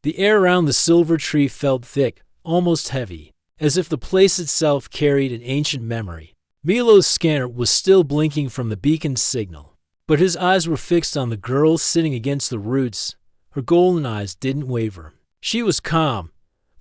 The air around the silver tree felt thick, almost heavy, as if the place itself carried an ancient memory. Milo's scanner was still blinking from the beacon's signal, but his eyes were fixed on the girl sitting against the roots. Her golden eyes didn't waver. She was calm,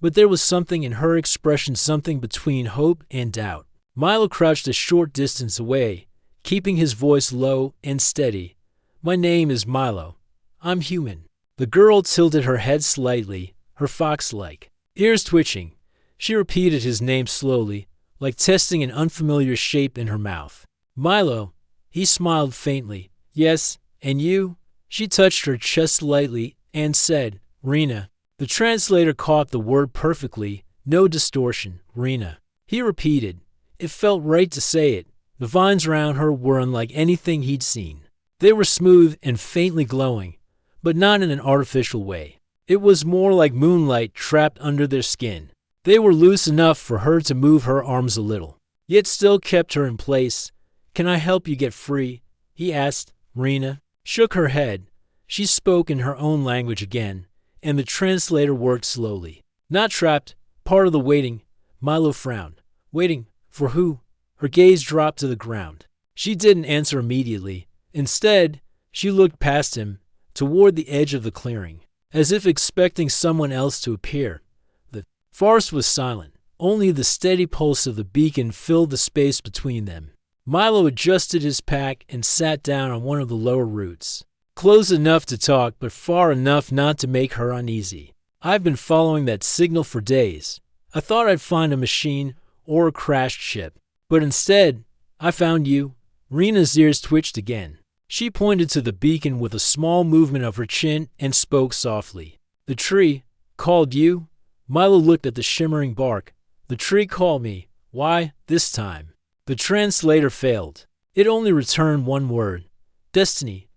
but there was something in her expression, something between hope and doubt. Milo crouched a short distance away, keeping his voice low and steady. "My name is Milo. I'm human." The girl tilted her head slightly, her fox-like ears twitching. She repeated his name slowly, like testing an unfamiliar shape in her mouth. "Milo." He smiled faintly. "Yes, and you?" She touched her chest lightly and said, "Rena." The translator caught the word perfectly, no distortion. "Rena." He repeated. It felt right to say it. The vines around her were unlike anything he'd seen. They were smooth and faintly glowing, but not in an artificial way. It was more like moonlight trapped under their skin. They were loose enough for her to move her arms a little, yet still kept her in place. "Can I help you get free?" he asked. Rena shook her head. She spoke in her own language again, and the translator worked slowly. "Not trapped, part of the waiting." Milo frowned. "Waiting for who?" Her gaze dropped to the ground. She didn't answer immediately. Instead, she looked past him, toward the edge of the clearing, as if expecting someone else to appear. The forest was silent. Only the steady pulse of the beacon filled the space between them. Milo adjusted his pack and sat down on one of the lower roots. Close enough to talk, but far enough not to make her uneasy. "I've been following that signal for days. I thought I'd find a machine or a crashed ship. But instead, I found you." Rena's ears twitched again. She pointed to the beacon with a small movement of her chin and spoke softly. "The tree called you?" Milo looked at the shimmering bark. "The tree called me. Why this time?" The translator failed. It only returned one word. "Destiny."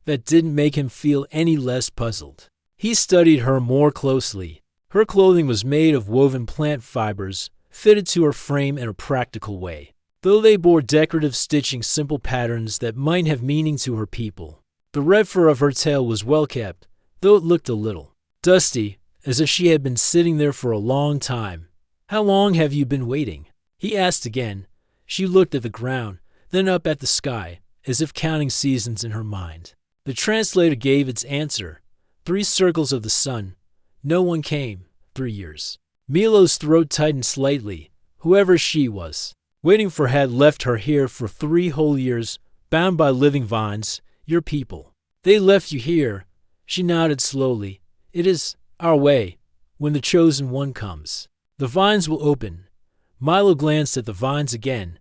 That didn't make him feel any less puzzled. He studied her more closely. Her clothing was made of woven plant fibers, fitted to her frame in a practical way, though they bore decorative stitching, simple patterns that might have meaning to her people. The red fur of her tail was well kept, though it looked a little dusty, as if she had been sitting there for a long time. "How long have you been waiting?" he asked again. She looked at the ground, then up at the sky, as if counting seasons in her mind. The translator gave its answer. 3 circles of the sun. No one came. 3 years. Milo's throat tightened slightly. Whoever she was, waiting for had left her here for 3 whole years, bound by living vines. Your people. They left you here. She nodded slowly. "It is our way. When the chosen one comes, the vines will open." Milo glanced at the vines again.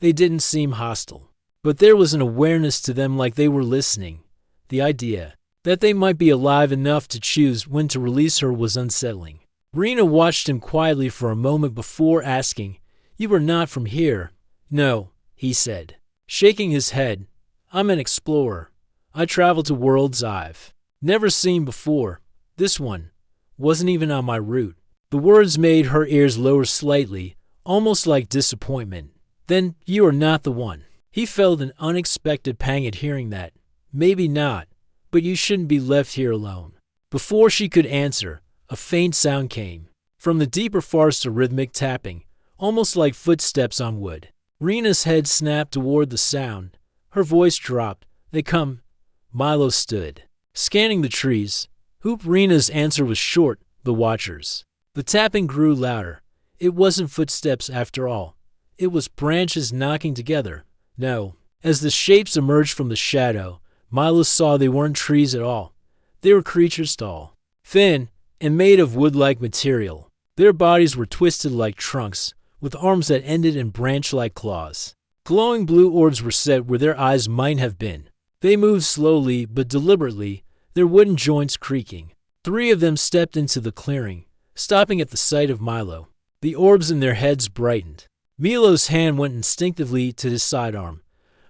They didn't seem hostile, but there was an awareness to them, like they were listening. The idea that they might be alive enough to choose when to release her was unsettling. Rena watched him quietly for a moment before asking, "You are not from here?" "No," he said, shaking his head. "I'm an explorer. I travel to worlds I've never seen before. This one wasn't even on my route." The words made her ears lower slightly, almost like disappointment. "Then you are not the one." He felt an unexpected pang at hearing that. "Maybe not, but you shouldn't be left here alone." Before she could answer, a faint sound came. From the deeper forest, a rhythmic tapping, almost like footsteps on wood. Rena's head snapped toward the sound. Her voice dropped. "They come." Milo stood, scanning the trees. Rena's answer was short. "The Watchers." The tapping grew louder. It wasn't footsteps after all. It was branches knocking together. No. As the shapes emerged from the shadow, Milo saw they weren't trees at all. They were creatures tall, thin, and made of wood-like material. Their bodies were twisted like trunks, with arms that ended in branch-like claws. Glowing blue orbs were set where their eyes might have been. They moved slowly but deliberately, their wooden joints creaking. 3 of them stepped into the clearing, stopping at the sight of Milo. The orbs in their heads brightened. Milo's hand went instinctively to his sidearm,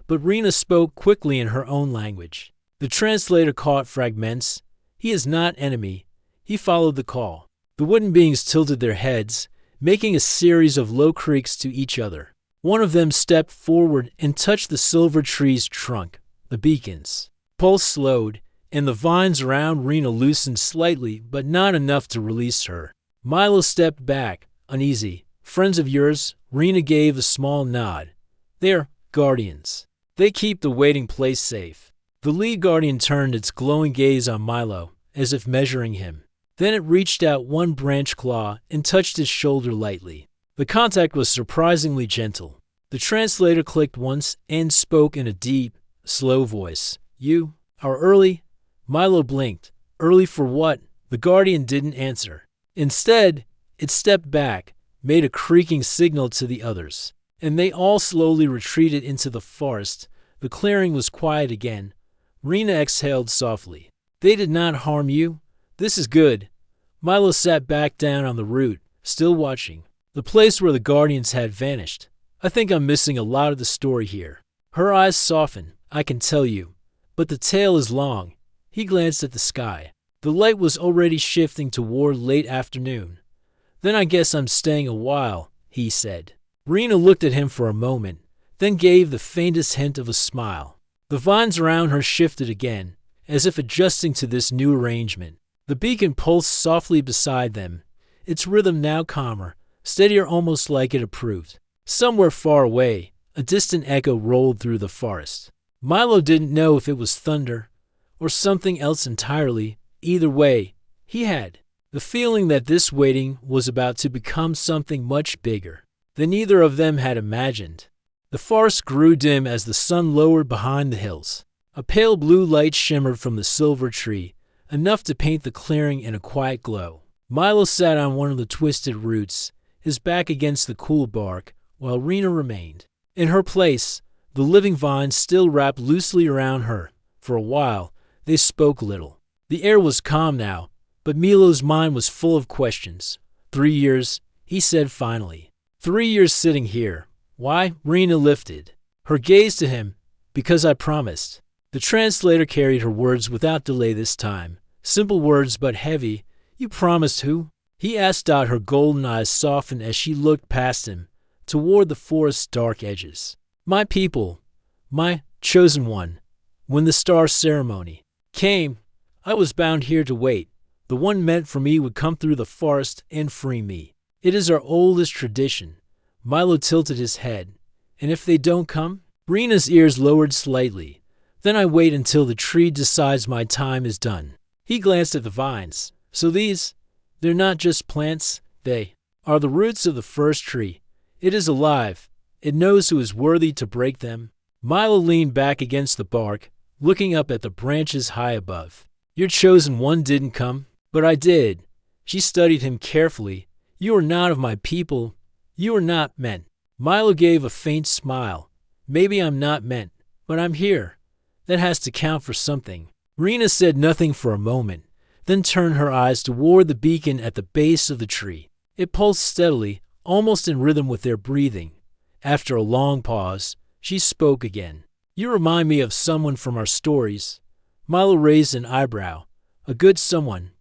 but Rena spoke quickly in her own language. The translator caught fragments. "He is not enemy." He followed the call. The wooden beings tilted their heads, making a series of low creaks to each other. One of them stepped forward and touched the silver tree's trunk. The beacon's pulse slowed. and the vines around Rena loosened slightly, but not enough to release her. Milo stepped back, uneasy. Friends of yours? Rena gave a small nod. They're guardians. They keep the waiting place safe. The lead guardian turned its glowing gaze on Milo, as if measuring him. Then it reached out one branch claw and touched his shoulder lightly. The contact was surprisingly gentle. The translator clicked once and spoke in a deep, slow voice. You are early? Milo blinked. Early for what? The guardian didn't answer. Instead, it stepped back, made a creaking signal to the others, and they all slowly retreated into the forest. The clearing was quiet again. Rena exhaled softly. They did not harm you? This is good. Milo sat back down on the root, still watching. The place where the guardians had vanished. I think I'm missing a lot of the story here. Her eyes softened, I can tell you. But the tale is long. He glanced at the sky. The light was already shifting toward late afternoon. Then I guess I'm staying a while, he said. Rena looked at him for a moment, then gave the faintest hint of a smile. The vines around her shifted again, as if adjusting to this new arrangement. The beacon pulsed softly beside them, its rhythm now calmer, steadier, almost like it approved. Somewhere far away, a distant echo rolled through the forest. Milo didn't know if it was thunder or something else entirely. Either way, he had the feeling that this waiting was about to become something much bigger than either of them had imagined. The forest grew dim as the sun lowered behind the hills. A pale blue light shimmered from the silver tree, enough to paint the clearing in a quiet glow. Milo sat on one of the twisted roots, his back against the cool bark, while Rena remained. In her place, the living vines still wrapped loosely around her. For a while, they spoke little. The air was calm now, but Milo's mind was full of questions. 3 years, he said finally. 3 years sitting here. Why? Rena lifted her gaze to him. Because I promised. The translator carried her words without delay this time. Simple words but heavy. You promised who? He asked. Her golden eyes softened as she looked past him, toward the forest's dark edges. My people. My chosen one. When the star ceremony came, I was bound here to wait. The one meant for me would come through the forest and free me. It is our oldest tradition. Milo tilted his head. And if they don't come? Rena's ears lowered slightly. Then I wait until the tree decides my time is done. He glanced at the vines. So they're not just plants, they are the roots of the first tree. It is alive. It knows who is worthy to break them. Milo leaned back against the bark, looking up at the branches high above. Your chosen one didn't come, but I did. She studied him carefully. You are not of my people. You are not meant. Milo gave a faint smile. Maybe I'm not meant, but I'm here. That has to count for something. Rena said nothing for a moment, then turned her eyes toward the beacon at the base of the tree. It pulsed steadily, almost in rhythm with their breathing. After a long pause, she spoke again. You remind me of someone from our stories. Milo raised an eyebrow. A good someone,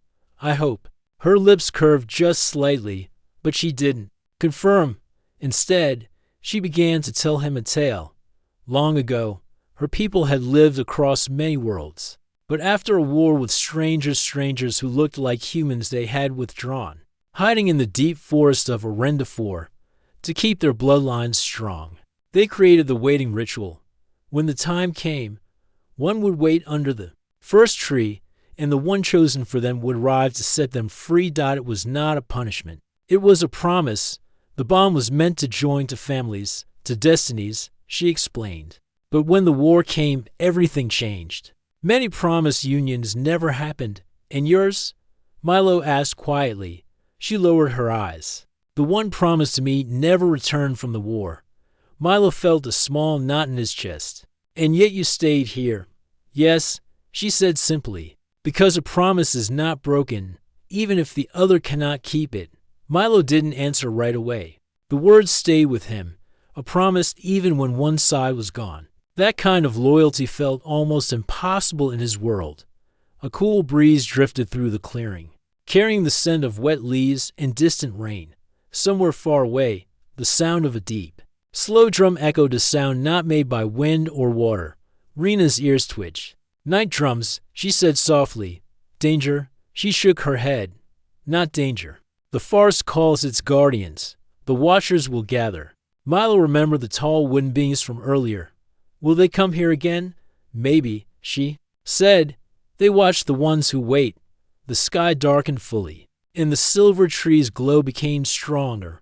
I hope. Her lips curved just slightly, but she didn't confirm. Instead, she began to tell him a tale. Long ago, her people had lived across many worlds. But after a war with strangers who looked like humans, they had withdrawn, hiding in the deep forest of Arendafor to keep their bloodlines strong. They created the waiting ritual. When the time came, one would wait under the first tree, and the one chosen for them would arrive to set them free. It was not a punishment. It was a promise. The bond was meant to join to families, to destinies, she explained. But when the war came, everything changed. Many promised unions never happened. And yours? Milo asked quietly. She lowered her eyes. The one promised to me never returned from the war. Milo felt a small knot in his chest. And yet you stayed here. Yes, she said simply. Because a promise is not broken, even if the other cannot keep it. Milo didn't answer right away. The words stayed with him. A promise even when one side was gone. That kind of loyalty felt almost impossible in his world. A cool breeze drifted through the clearing, carrying the scent of wet leaves and distant rain. Somewhere far away, the sound of a deep, slow drum echoed, a sound not made by wind or water. Rena's ears twitched. Night drums, she said softly. Danger. She shook her head. Not danger. The forest calls its guardians. The watchers will gather. Milo remembered the tall wooden beings from earlier. Will they come here again? Maybe, she said. They watch the ones who wait. The sky darkened fully, and the silver tree's glow became stronger.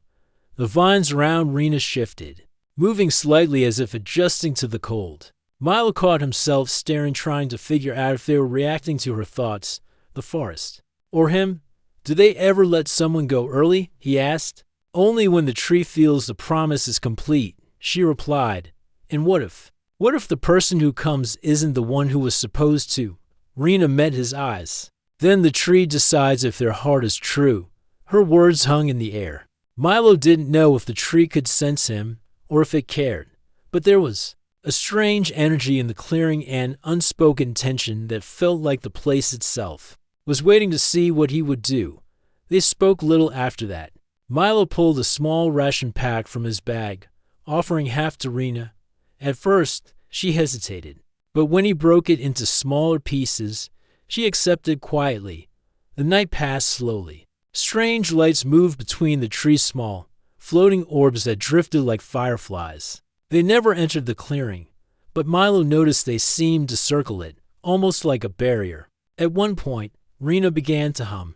The vines around Rena shifted, moving slightly as if adjusting to the cold. Milo caught himself staring, trying to figure out if they were reacting to her thoughts, the forest, or him. Do they ever let someone go early? He asked. Only when the tree feels the promise is complete, she replied. And what if? What if the person who comes isn't the one who was supposed to? Rena met his eyes. Then the tree decides if their heart is true. Her words hung in the air. Milo didn't know if the tree could sense him or if it cared, but there was a strange energy in the clearing and unspoken tension that felt like the place itself was waiting to see what he would do. They spoke little after that. Milo pulled a small ration pack from his bag, offering half to Rena. At first, she hesitated, but when he broke it into smaller pieces, she accepted quietly. The night passed slowly. Strange lights moved between the tree's small, floating orbs that drifted like fireflies. They never entered the clearing, but Milo noticed they seemed to circle it, almost like a barrier. At one point, Rena began to hum.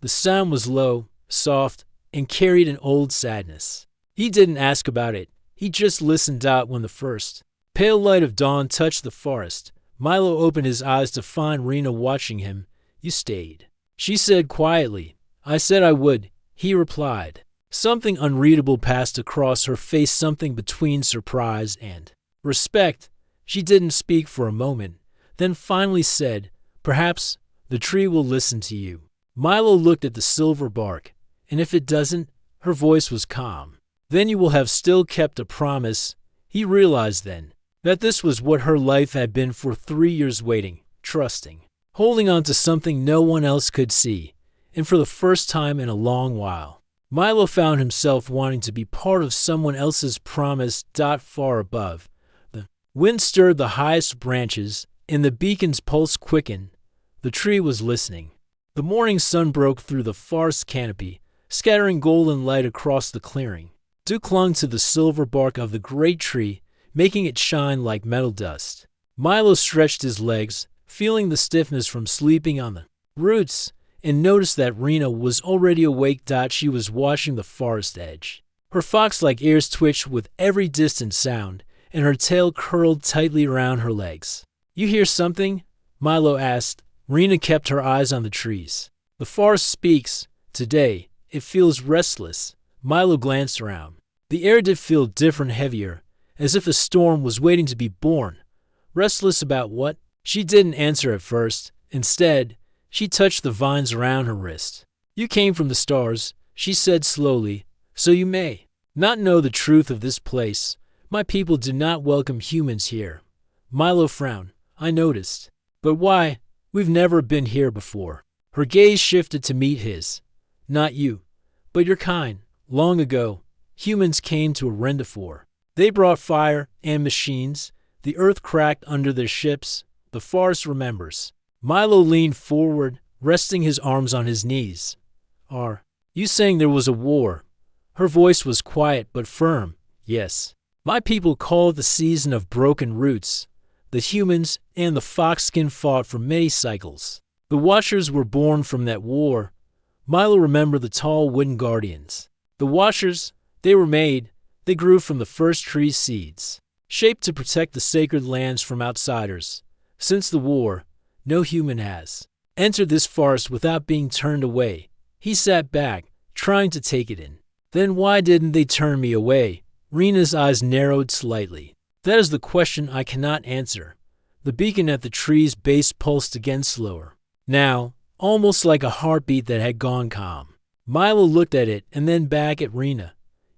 The sound was low, soft, and carried an old sadness. He didn't ask about it. He just listened out when the first pale light of dawn touched the forest. Milo opened his eyes to find Rena watching him. You stayed, she said quietly. I said I would, he replied. Something unreadable passed across her face, something between surprise and respect. She didn't speak for a moment, then finally said, perhaps the tree will listen to you. Milo looked at the silver bark. And if it doesn't, her voice was calm. Then you will have still kept a promise. He realized then that this was what her life had been for 3 years, waiting, trusting, holding on to something no one else could see. And for the first time in a long while, Milo found himself wanting to be part of someone else's promise. Far above, the wind stirred the highest branches, and the beacon's pulse quickened. The tree was listening. The morning sun broke through the forest canopy, scattering golden light across the clearing. Dew clung to the silver bark of the great tree, making it shine like metal dust. Milo stretched his legs, feeling the stiffness from sleeping on the roots, and noticed that Rena was already awake. She was watching the forest edge. Her fox-like ears twitched with every distant sound, and her tail curled tightly around her legs. You hear something? Milo asked. Rena kept her eyes on the trees. The forest speaks. Today, it feels restless. Milo glanced around. The air did feel different, heavier, as if a storm was waiting to be born. Restless about what? She didn't answer at first. Instead, she touched the vines around her wrist. You came from the stars, she said slowly, so you may not know the truth of this place. My people do not welcome humans here. Milo frowned. I noticed. But why? We've never been here before. Her gaze shifted to meet his. Not you, but your kind. Long ago, humans came to Arendafor. They brought fire and machines. The earth cracked under their ships. The forest remembers. Milo leaned forward, resting his arms on his knees. Are you saying there was a war? Her voice was quiet but firm. Yes. My people call it the season of broken roots. The humans and the fox-skin fought for many cycles. The Watchers were born from that war. Milo remembered the tall wooden guardians. The Watchers, they were made. They grew from the first tree's seeds, shaped to protect the sacred lands from outsiders. Since the war, no human has entered this forest without being turned away. He sat back, trying to take it in. Then why didn't they turn me away? Rena's eyes narrowed slightly. That is the question I cannot answer. The beacon at the tree's base pulsed again, slower. Now, almost like a heartbeat that had gone calm. Milo looked at it and then back at Rena.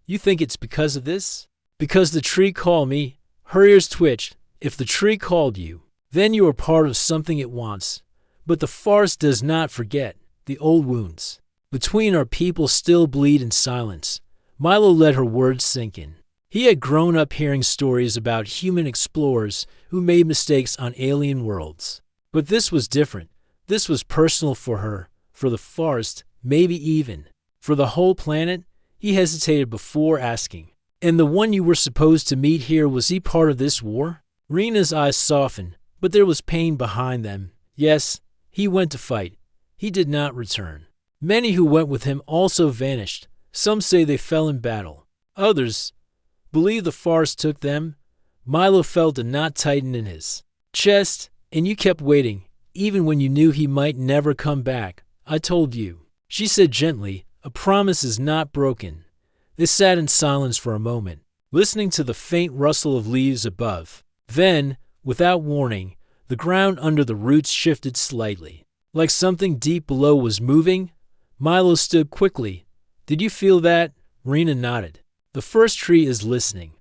You think it's because of this? Because the tree called me? Her ears twitched. If the tree called you, then you are part of something it wants. But the forest does not forget. The old wounds between our people still bleed in silence. Milo let her words sink in. He had grown up hearing stories about human explorers who made mistakes on alien worlds. But this was different. This was personal for her, for the forest, maybe even for the whole planet. He hesitated before asking. And the one you were supposed to meet here, was he part of this war? Rena's eyes softened, but there was pain behind them. Yes, he went to fight. He did not return. Many who went with him also vanished. Some say they fell in battle. Others believe the forest took them. Milo felt a knot tighten in his chest. And you kept waiting, even when you knew he might never come back. I told you, she said gently. A promise is not broken. They sat in silence for a moment, listening to the faint rustle of leaves above. Then, without warning, the ground under the roots shifted slightly. Like something deep below was moving. Milo stood quickly. Did you feel that? Rena nodded. The first tree is listening.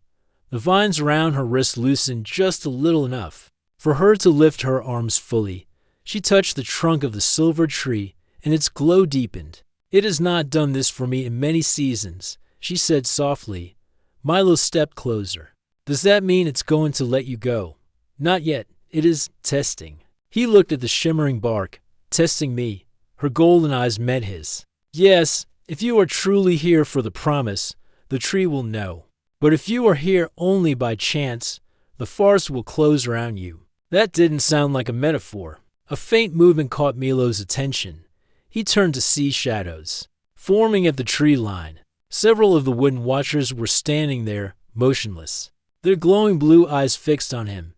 The vines around her wrist loosened just a little, enough for her to lift her arms fully. She touched the trunk of the silver tree, and its glow deepened. It has not done this for me in many seasons, she said softly. Milo stepped closer. Does that mean it's going to let you go? Not yet. It is testing. He looked at the shimmering bark. Testing me. Her golden eyes met his. Yes, if you are truly here for the promise, the tree will know. But if you are here only by chance, the forest will close around you. That didn't sound like a metaphor. A faint movement caught Milo's attention. He turned to see shadows forming at the tree line. Several of the wooden watchers were standing there, motionless, their glowing blue eyes fixed on him.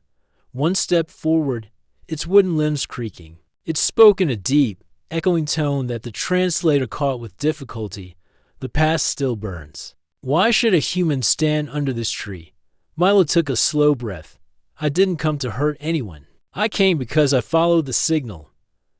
One stepped forward, its wooden limbs creaking. It spoke in a deep, echoing tone that the translator caught with difficulty. The past still burns. Why should a human stand under this tree? Milo took a slow breath. I didn't come to hurt anyone. I came because I followed the signal.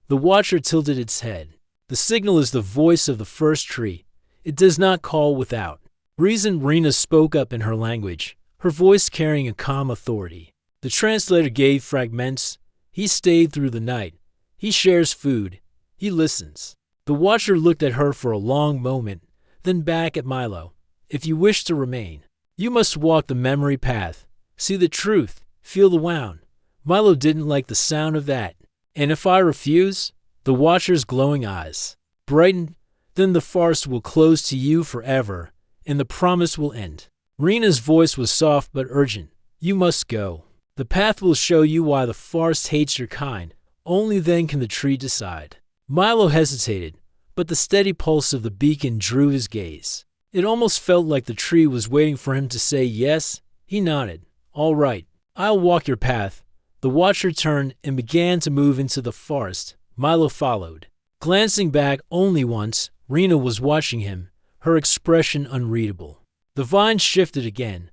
The watcher tilted its head. The signal is the voice of the first tree. It does not call without reason. Rena spoke up in her language, her voice carrying a calm authority. The translator gave fragments. He stayed through the night. He shares food. He listens. The watcher looked at her for a long moment, then back at Milo. If you wish to remain, you must walk the memory path. See the truth. Feel the wound. Milo didn't like the sound of that. And if I refuse? The watcher's glowing eyes brightened. Then the forest will close to you forever, and the promise will end. Rena's voice was soft but urgent. You must go. The path will show you why the forest hates your kind. Only then can the tree decide. Milo hesitated, but the steady pulse of the beacon drew his gaze. It almost felt like the tree was waiting for him to say yes. He nodded. All right, I'll walk your path. The watcher turned and began to move into the forest. Milo followed. Glancing back only once, Rena was watching him, her expression unreadable. The vines shifted again,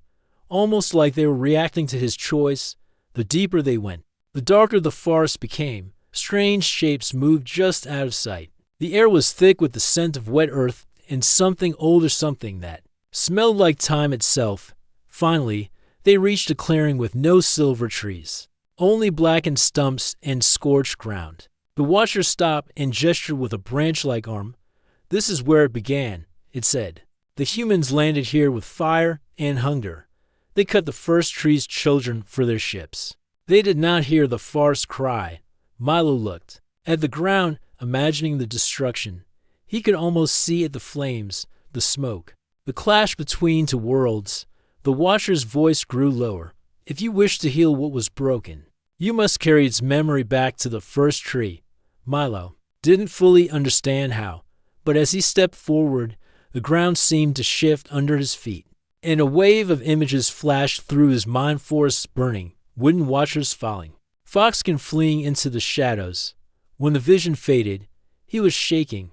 almost like they were reacting to his choice. The deeper they went, the darker the forest became. Strange shapes moved just out of sight. The air was thick with the scent of wet earth and something older, something that smelled like time itself. Finally, they reached a clearing with no silver trees, only blackened stumps and scorched ground. The watcher stopped and gestured with a branch-like arm. This is where it began, it said. The humans landed here with fire and hunger. They cut the first tree's children for their ships. They did not hear the forest cry. Milo looked at the ground, imagining the destruction. He could almost see it, the flames, the smoke, the clash between two worlds. The watcher's voice grew lower. If you wish to heal what was broken, you must carry its memory back to the first tree. Milo didn't fully understand how, but as he stepped forward, the ground seemed to shift under his feet, and a wave of images flashed through his mind. Forests burning, wooden watchers falling, Foxkin fleeing into the shadows. When the vision faded, he was shaking.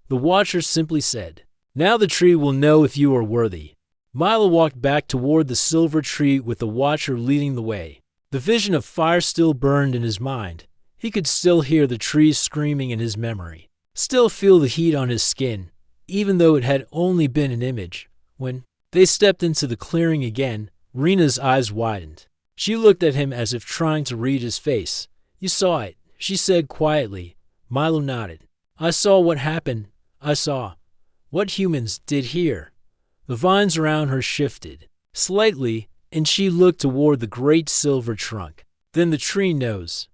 The watcher simply said, "Now the tree will know if you are worthy." Milo walked back toward the silver tree with the watcher leading the way. The vision of fire still burned in his mind. He could still hear the trees screaming in his memory, still feel the heat on his skin, even though it had only been an image. When they stepped into the clearing again, Rena's eyes widened. She looked at him as if trying to read his face. "You saw it," she said quietly. Milo nodded. "I saw what happened. I saw what humans did here." The vines around her shifted. slightly, and she looked toward the great silver trunk. Then the tree knows.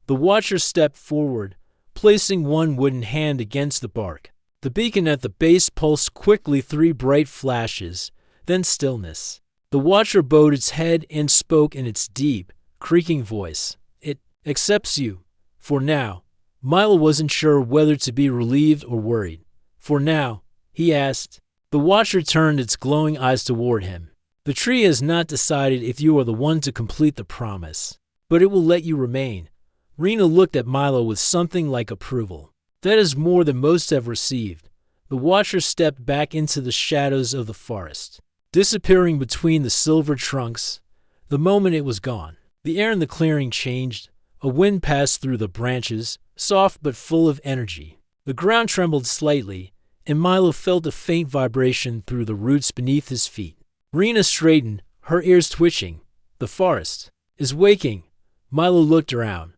The watcher stepped forward, placing one wooden hand against the bark. The beacon at the base pulsed quickly, 3 bright flashes, then stillness. The watcher bowed its head and spoke in its deep, creaking voice. It accepts you. For now. Milo wasn't sure whether to be relieved or worried. For now, he asked. The watcher turned its glowing eyes toward him. The tree has not decided if you are the one to complete the promise, but it will let you remain. Rena looked at Milo with something like approval. That is more than most have received. The watcher stepped back into the shadows of the forest, disappearing between the silver trunks. The moment it was gone, the air in the clearing changed. A wind passed through the branches, soft but full of energy. The ground trembled slightly, and Milo felt a faint vibration through the roots beneath his feet. Rena straightened, her ears twitching. The forest is waking. Milo looked around.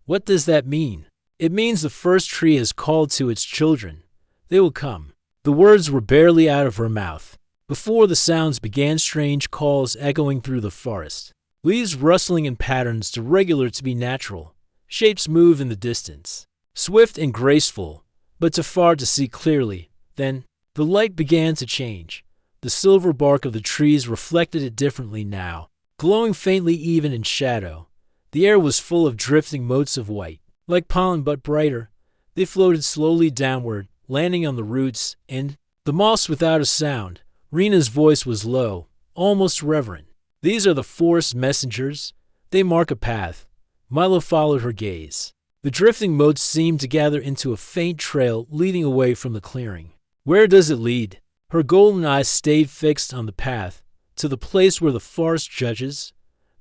What does that mean? It means the first tree has called to its children. They will come. The words were barely out of her mouth before the sounds began, strange calls echoing through the forest. Leaves rustling in patterns too regular to be natural. Shapes move in the distance, swift and graceful, but too far to see clearly. Then, the light began to change. The silver bark of the trees reflected it differently now, glowing faintly even in shadow. The air was full of drifting motes of white, like pollen but brighter. They floated slowly downward, landing on the roots and the moss without a sound. Rena's voice was low, almost reverent. These are the forest messengers. They mark a path. Milo followed her gaze. The drifting motes seemed to gather into a faint trail leading away from the clearing. Where does it lead? Her golden eyes stayed fixed on the path, to the place where the forest judges.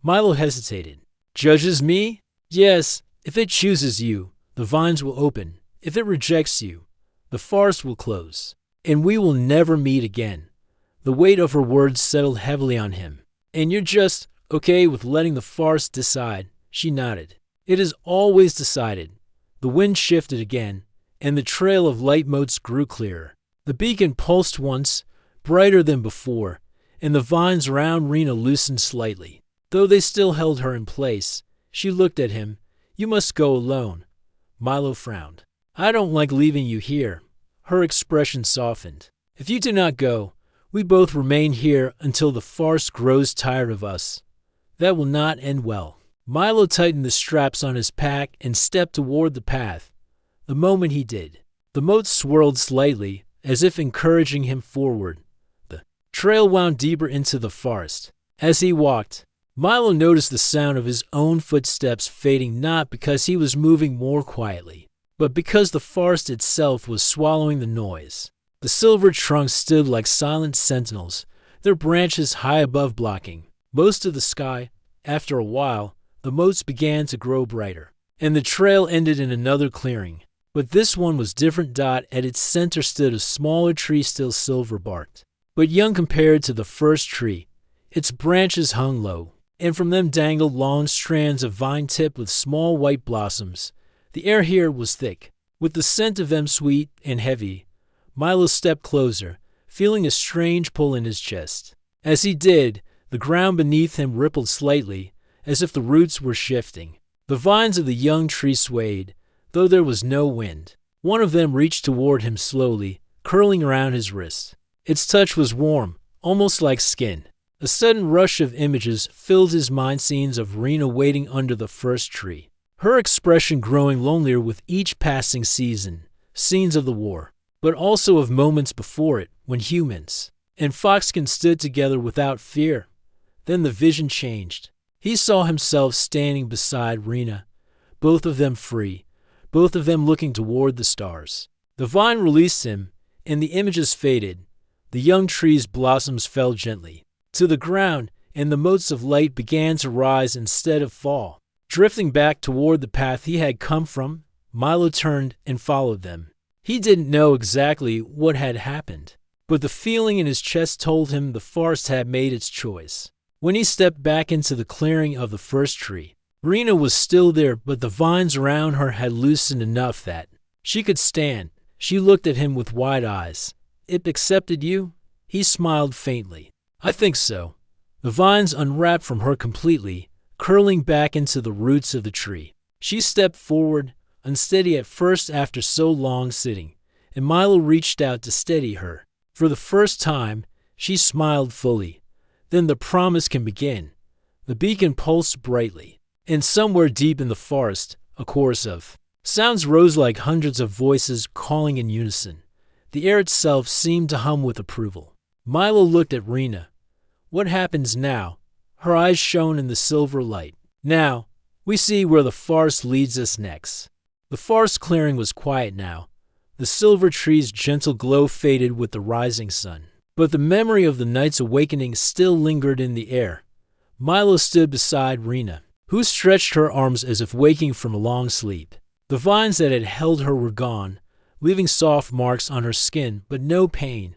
Milo hesitated. Judges me? Yes, if it chooses you, the vines will open. If it rejects you, the forest will close. And we will never meet again. The weight of her words settled heavily on him. And you're just okay with letting the forest decide? She nodded. It is always decided. The wind shifted again, and the trail of light motes grew clearer. The beacon pulsed once, brighter than before, and the vines around Rena loosened slightly. Though they still held her in place, she looked at him. You must go alone. Milo frowned. I don't like leaving you here. Her expression softened. If you do not go, we both remain here until the forest grows tired of us. That will not end well. Milo tightened the straps on his pack and stepped toward the path. The moment he did, the motes swirled slightly, as if encouraging him forward. The trail wound deeper into the forest. As he walked, Milo noticed the sound of his own footsteps fading, not because he was moving more quietly, but because the forest itself was swallowing the noise. The silver trunks stood like silent sentinels, their branches high above blocking most of the sky. After a while, the motes began to grow brighter, and the trail ended in another clearing. But this one was different. At its center stood a smaller tree, still silver-barked, but young compared to the first tree. Its branches hung low, and from them dangled long strands of vine tip with small white blossoms. The air here was thick, with the scent of them sweet and heavy. Milo stepped closer, feeling a strange pull in his chest. As he did, the ground beneath him rippled slightly, as if the roots were shifting. The vines of the young tree swayed, though there was no wind. One of them reached toward him slowly, curling around his wrist. Its touch was warm, almost like skin. A sudden rush of images filled his mind, scenes of Rena waiting under the first tree, her expression growing lonelier with each passing season, scenes of the war, but also of moments before it, when humans and Foxkin stood together without fear. Then the vision changed. He saw himself standing beside Rena, both of them free, both of them looking toward the stars. The vine released him, and the images faded. The young tree's blossoms fell gently to the ground, and the motes of light began to rise instead of fall, drifting back toward the path he had come from. Milo turned and followed them. He didn't know exactly what had happened, but the feeling in his chest told him the forest had made its choice. When he stepped back into the clearing of the first tree, Rena was still there, but the vines around her had loosened enough that she could stand. She looked at him with wide eyes. It accepted you? He smiled faintly. I think so. The vines unwrapped from her completely, curling back into the roots of the tree. She stepped forward, unsteady at first after so long sitting, and Milo reached out to steady her. For the first time, she smiled fully. Then the promise can begin. The beacon pulsed brightly, and somewhere deep in the forest, a chorus of sounds rose like hundreds of voices calling in unison. The air itself seemed to hum with approval. Milo looked at Rena. What happens now? Her eyes shone in the silver light. Now, we see where the forest leads us next. The forest clearing was quiet now. The silver tree's gentle glow faded with the rising sun. But the memory of the night's awakening still lingered in the air. Milo stood beside Rena, who stretched her arms as if waking from a long sleep. The vines that had held her were gone, leaving soft marks on her skin, but no pain.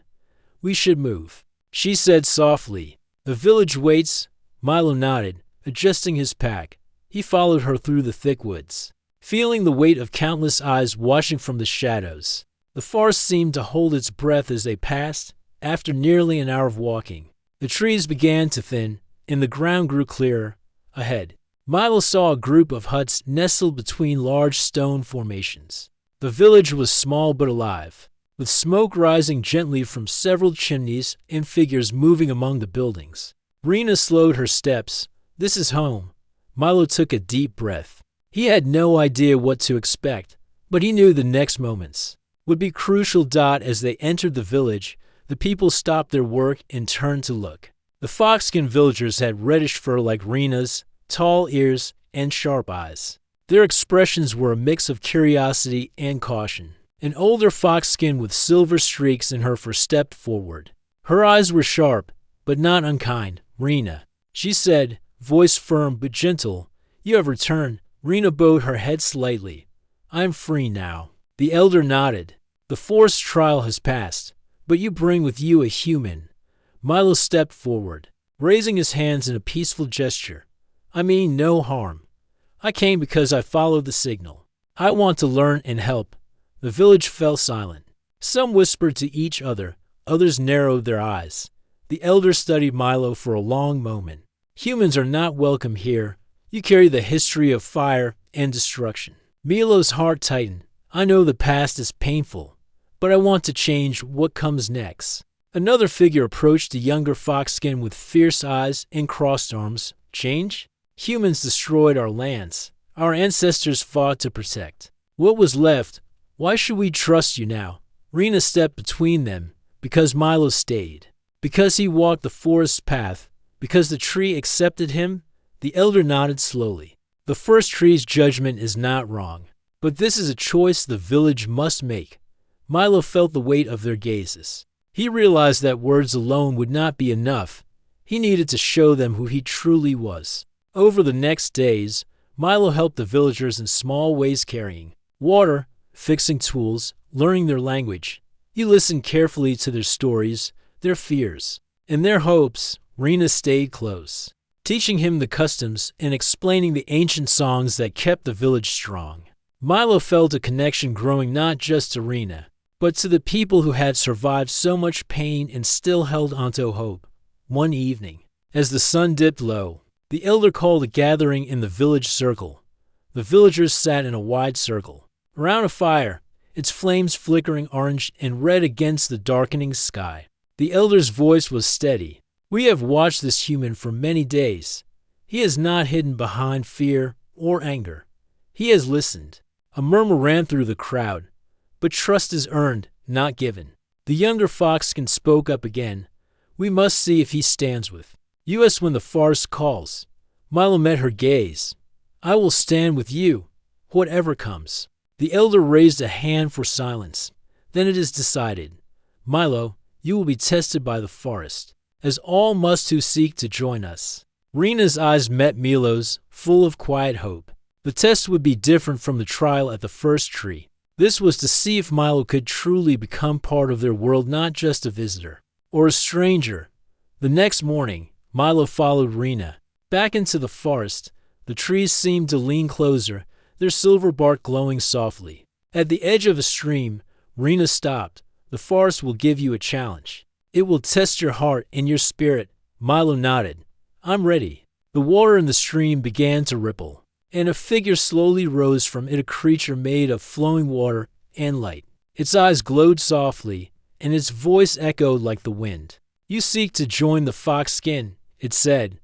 We should move, she said softly. The village waits. Milo nodded, adjusting his pack. He followed her through the thick woods, feeling the weight of countless eyes watching from the shadows. The forest seemed to hold its breath as they passed. After nearly an hour of walking, the trees began to thin, and the ground grew clearer. Ahead, Milo saw a group of huts nestled between large stone formations. The village was small but alive, with smoke rising gently from several chimneys and figures moving among the buildings. Rena slowed her steps. This is home. Milo took a deep breath. He had no idea what to expect, but he knew the next moments would be crucial. As they entered the village, the people stopped their work and turned to look. The fox-skin villagers had reddish fur like Rena's, tall ears, and sharp eyes. Their expressions were a mix of curiosity and caution. An older fox-skin with silver streaks in her fur stepped forward. Her eyes were sharp, but not unkind. Rena, she said, voice firm but gentle. You have returned. Rena bowed her head slightly. I'm free now. The elder nodded. The forced trial has passed, but you bring with you a human. Milo stepped forward, raising his hands in a peaceful gesture. I mean no harm. I came because I followed the signal. I want to learn and help. The village fell silent. Some whispered to each other, others narrowed their eyes. The elder studied Milo for a long moment. Humans are not welcome here. You carry the history of fire and destruction. Milo's heart tightened. I know the past is painful, but I want to change what comes next. Another figure approached, a younger fox-skin with fierce eyes and crossed arms. Change? Humans destroyed our lands. Our ancestors fought to protect what was left. Why should we trust you now? Rena stepped between them. Because Milo stayed. Because he walked the forest path. Because the tree accepted him. The elder nodded slowly. The first tree's judgment is not wrong, but this is a choice the village must make. Milo felt the weight of their gazes. He realized that words alone would not be enough. He needed to show them who he truly was. Over the next days, Milo helped the villagers in small ways, carrying water, fixing tools, learning their language. He listened carefully to their stories, their fears, and their hopes. Rena stayed close, teaching him the customs and explaining the ancient songs that kept the village strong. Milo felt a connection growing not just to Rena, but to the people who had survived so much pain and still held onto hope. One evening, as the sun dipped low, the elder called a gathering in the village circle. The villagers sat in a wide circle, around a fire, its flames flickering orange and red against the darkening sky. The elder's voice was steady. We have watched this human for many days. He has not hidden behind fear or anger. He has listened. A murmur ran through the crowd. But trust is earned, not given. The younger foxskin spoke up again. We must see if he stands with us when the forest calls. Milo met her gaze. I will stand with you, whatever comes. The elder raised a hand for silence. Then it is decided. Milo, you will be tested by the forest, as all must who seek to join us. Rena's eyes met Milo's, full of quiet hope. The test would be different from the trial at the first tree. This was to see if Milo could truly become part of their world, not just a visitor or a stranger. The next morning, Milo followed Rena back into the forest. The trees seemed to lean closer, their silver bark glowing softly. At the edge of a stream, Rena stopped. The forest will give you a challenge. It will test your heart and your spirit. Milo nodded. I'm ready. The water in the stream began to ripple, and a figure slowly rose from it, a creature made of flowing water and light. Its eyes glowed softly, and its voice echoed like the wind. You seek to join the fox skin, it said,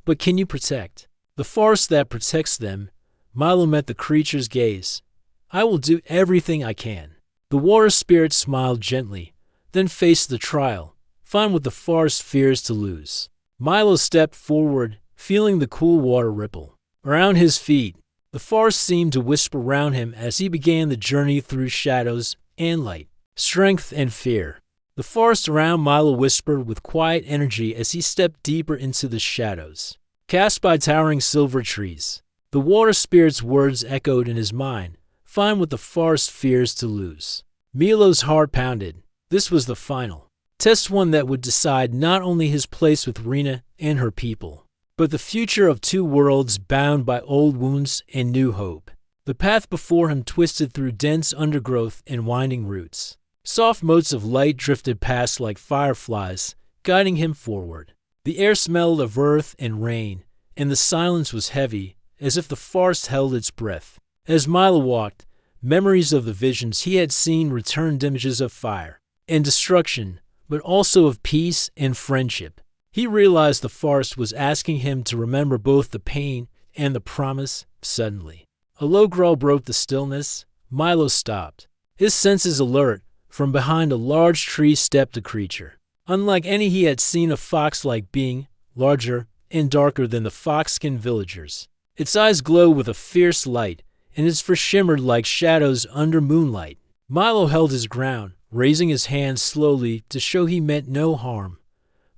but can you protect the forest that protects them? Milo met the creature's gaze. I will do everything I can. The water spirit smiled gently, then faced the trial. Find what the forest fears to lose. Milo stepped forward, feeling the cool water ripple around his feet. The forest seemed to whisper around him as he began the journey through shadows and light, strength and fear. The forest around Milo whispered with quiet energy as he stepped deeper into the shadows, cast by towering silver trees. The water spirit's words echoed in his mind. Find what the forest fears to lose. Milo's heart pounded. This was the final test, one that would decide not only his place with Rena and her people, but the future of two worlds bound by old wounds and new hope. The path before him twisted through dense undergrowth and winding roots. Soft motes of light drifted past like fireflies, guiding him forward. The air smelled of earth and rain, and the silence was heavy, as if the forest held its breath. As Milo walked, memories of the visions he had seen returned, images of fire and destruction, but also of peace and friendship. He realized the forest was asking him to remember both the pain and the promise. Suddenly, a low growl broke the stillness. Milo stopped, his senses alert. From behind a large tree stepped a creature, unlike any he had seen, a fox-like being, larger and darker than the fox-skinned villagers. Its eyes glowed with a fierce light, and its fur shimmered like shadows under moonlight. Milo held his ground, raising his hands slowly to show he meant no harm.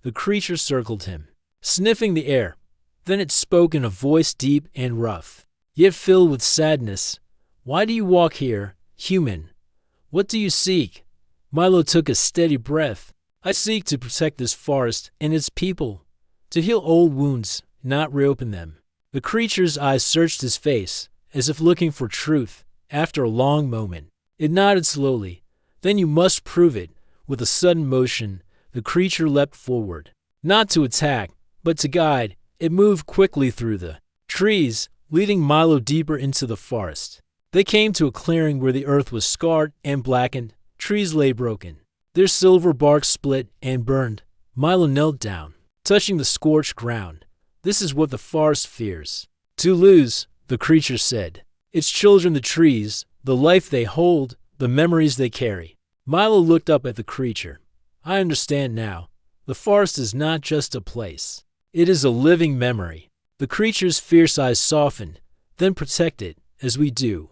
The creature circled him, sniffing the air. Then it spoke in a voice deep and rough, yet filled with sadness. Why do you walk here, human? What do you seek? Milo took a steady breath. I seek to protect this forest and its people, to heal old wounds, not reopen them. The creature's eyes searched his face, as if looking for truth. After a long moment, it nodded slowly. Then you must prove it. With a sudden motion, the creature leapt forward, not to attack, but to guide. It moved quickly through the trees, leading Milo deeper into the forest. They came to a clearing where the earth was scarred and blackened. Trees lay broken, their silver bark split and burned. Milo knelt down, touching the scorched ground. This is what the forest fears to lose, the creature said. Its children, the trees, the life they hold, the memories they carry. Milo looked up at the creature. I understand now. The forest is not just a place. It is a living memory. The creature's fierce eyes softened. Then protect it, as we do.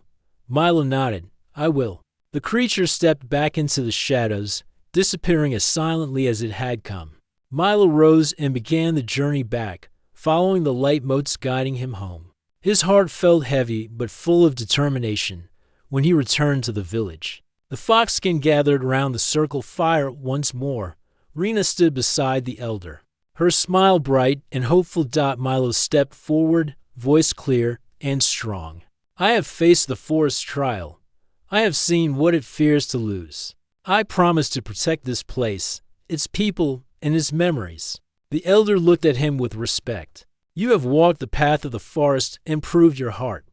Milo nodded. I will. The creature stepped back into the shadows, disappearing as silently as it had come. Milo rose and began the journey back, following the light motes guiding him home. His heart felt heavy but full of determination when he returned to the village. The foxskin gathered around the circle fire once more. Rena stood beside the elder, her smile bright and hopeful. Milo stepped forward, voice clear and strong. I have faced the forest trial. I have seen what it fears to lose. I promise to protect this place, its people, and its memories. The elder looked at him with respect. You have walked the path of the forest and proved your heart.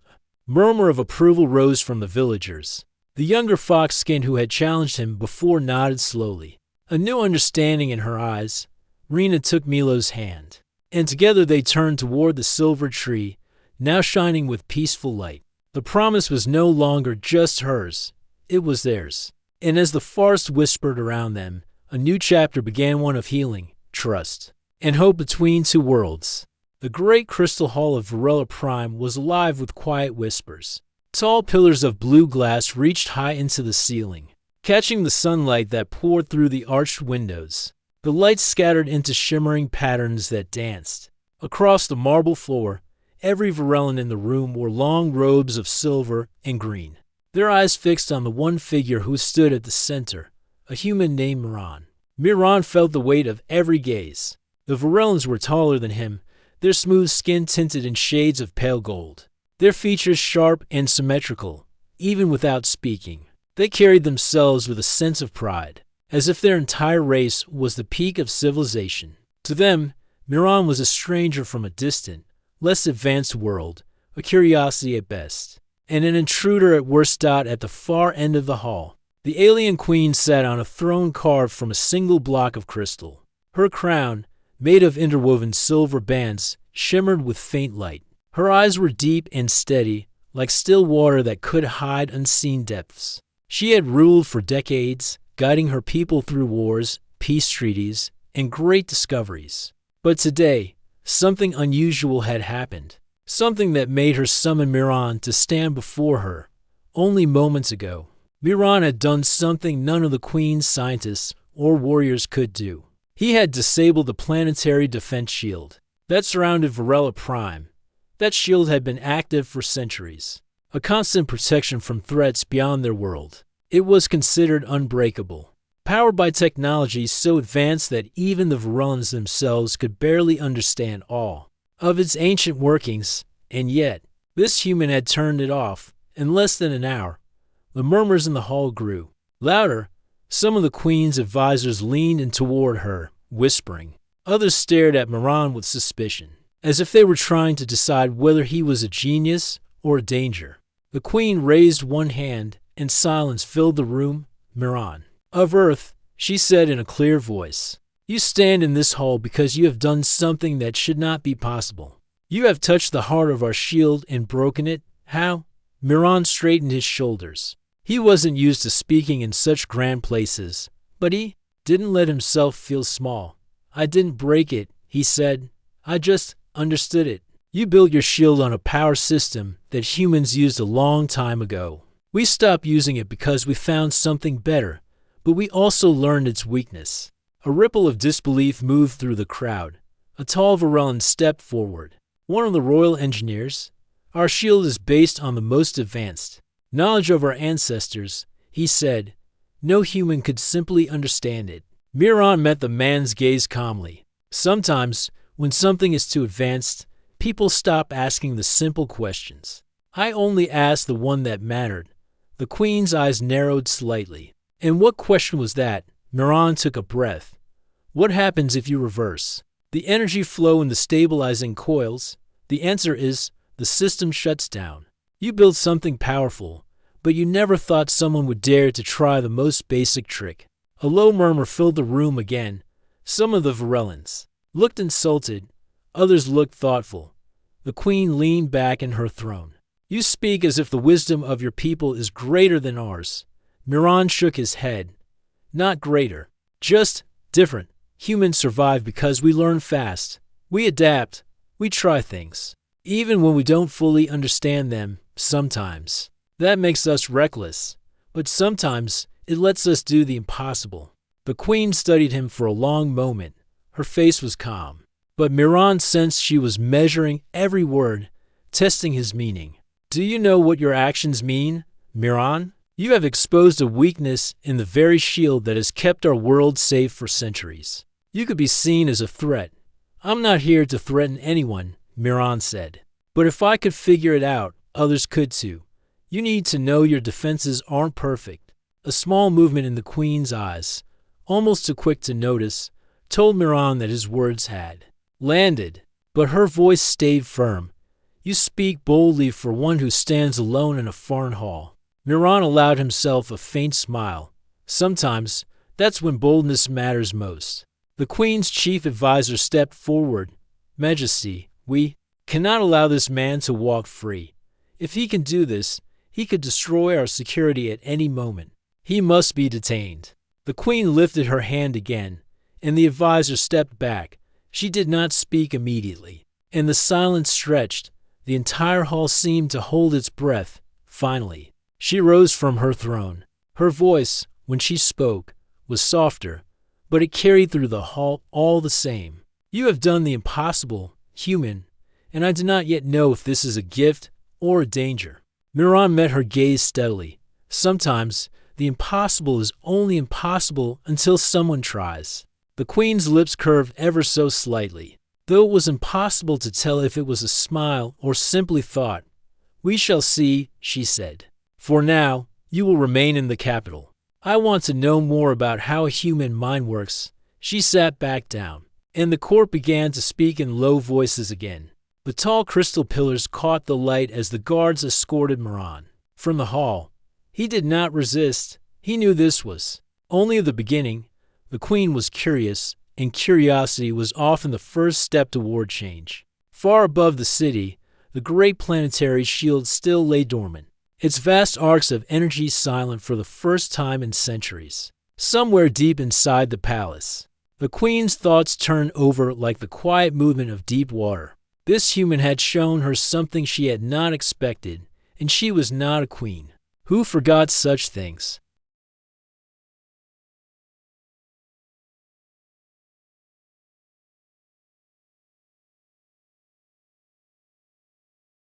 Murmur of approval rose from the villagers. The younger fox-skin who had challenged him before nodded slowly, a new understanding in her eyes. Rena took Milo's hand, and together they turned toward the silver tree, now shining with peaceful light. The promise was no longer just hers, it was theirs. And as the forest whispered around them, a new chapter began, one of healing, trust, and hope between two worlds. The great crystal hall of Varela Prime was alive with quiet whispers. Tall pillars of blue glass reached high into the ceiling, catching the sunlight that poured through the arched windows. The lights scattered into shimmering patterns that danced across the marble floor. Every Varelan in the room wore long robes of silver and green, their eyes fixed on the one figure who stood at the center, a human named Miran. Miran felt the weight of every gaze. The Varelans were taller than him, their smooth skin tinted in shades of pale gold, their features sharp and symmetrical. Even without speaking, they carried themselves with a sense of pride, as if their entire race was the peak of civilization. To them, Miran was a stranger from a distant, less advanced world, a curiosity at best, and an intruder at worst. At the far end of the hall, the alien queen sat on a throne carved from a single block of crystal. Her crown, made of interwoven silver bands, shimmered with faint light. Her eyes were deep and steady, like still water that could hide unseen depths. She had ruled for decades, guiding her people through wars, peace treaties, and great discoveries. But today, something unusual had happened. Something that made her summon Miran to stand before her. Only moments ago, Miran had done something none of the Queen's scientists or warriors could do. He had disabled the planetary defense shield that surrounded Varela Prime. That shield had been active for centuries, a constant protection from threats beyond their world. It was considered unbreakable, powered by technology so advanced that even the Varelans themselves could barely understand all of its ancient workings, and yet, this human had turned it off in less than an hour. The murmurs in the hall grew louder. Some of the Queen's advisors leaned in toward her, whispering. Others stared at Miran with suspicion, as if they were trying to decide whether he was a genius or a danger. The Queen raised one hand, and silence filled the room. Miran, of Earth, she said in a clear voice. You stand in this hall because you have done something that should not be possible. You have touched the heart of our shield and broken it. How? Miran straightened his shoulders. He wasn't used to speaking in such grand places, but he didn't let himself feel small. I didn't break it, he said. I just understood it. You built your shield on a power system that humans used a long time ago. We stopped using it because we found something better, but we also learned its weakness. A ripple of disbelief moved through the crowd. A tall Varelan stepped forward. One of the royal engineers. Our shield is based on the most advanced knowledge of our ancestors, he said. No human could simply understand it. Miran met the man's gaze calmly. Sometimes, when something is too advanced, people stop asking the simple questions. I only asked the one that mattered. The Queen's eyes narrowed slightly. And what question was that? Miran took a breath. What happens if you reverse the energy flow in the stabilizing coils? The answer is, the system shuts down. You built something powerful, but you never thought someone would dare to try the most basic trick. A low murmur filled the room again. Some of the Varelans looked insulted, others looked thoughtful. The Queen leaned back in her throne. You speak as if the wisdom of your people is greater than ours. Miran shook his head. Not greater, just different. Humans survive because we learn fast. We adapt. We try things, even when we don't fully understand them, sometimes. That makes us reckless, but sometimes it lets us do the impossible. The Queen studied him for a long moment. Her face was calm, but Miran sensed she was measuring every word, testing his meaning. Do you know what your actions mean, Miran? You have exposed a weakness in the very shield that has kept our world safe for centuries. You could be seen as a threat. I'm not here to threaten anyone, Miran said. But if I could figure it out, others could too. You need to know your defenses aren't perfect. A small movement in the Queen's eyes, almost too quick to notice, told Miran that his words had landed, but her voice stayed firm. You speak boldly for one who stands alone in a foreign hall. Miran allowed himself a faint smile. Sometimes, that's when boldness matters most. The Queen's chief advisor stepped forward. Majesty, we cannot allow this man to walk free. If he can do this, he could destroy our security at any moment. He must be detained. The Queen lifted her hand again, and the advisor stepped back. She did not speak immediately, and the silence stretched. The entire hall seemed to hold its breath. Finally, she rose from her throne. Her voice, when she spoke, was softer, but it carried through the hall all the same. You have done the impossible, human, and I do not yet know if this is a gift or a danger. Miran met her gaze steadily. Sometimes, the impossible is only impossible until someone tries. The Queen's lips curved ever so slightly, though it was impossible to tell if it was a smile or simply thought. We shall see, she said. For now, you will remain in the capital. I want to know more about how a human mind works. She sat back down. and the court began to speak in low voices again. The tall crystal pillars caught the light as the guards escorted Moran from the hall. He did not resist. He knew this was only the beginning. The queen was curious, and curiosity was often the first step toward change. Far above the city, the great planetary shield still lay dormant, its vast arcs of energy silent for the first time in centuries. Somewhere deep inside the palace, the queen's thoughts turned over like the quiet movement of deep water. This human had shown her something she had not expected, and she was not a queen who forgot such things.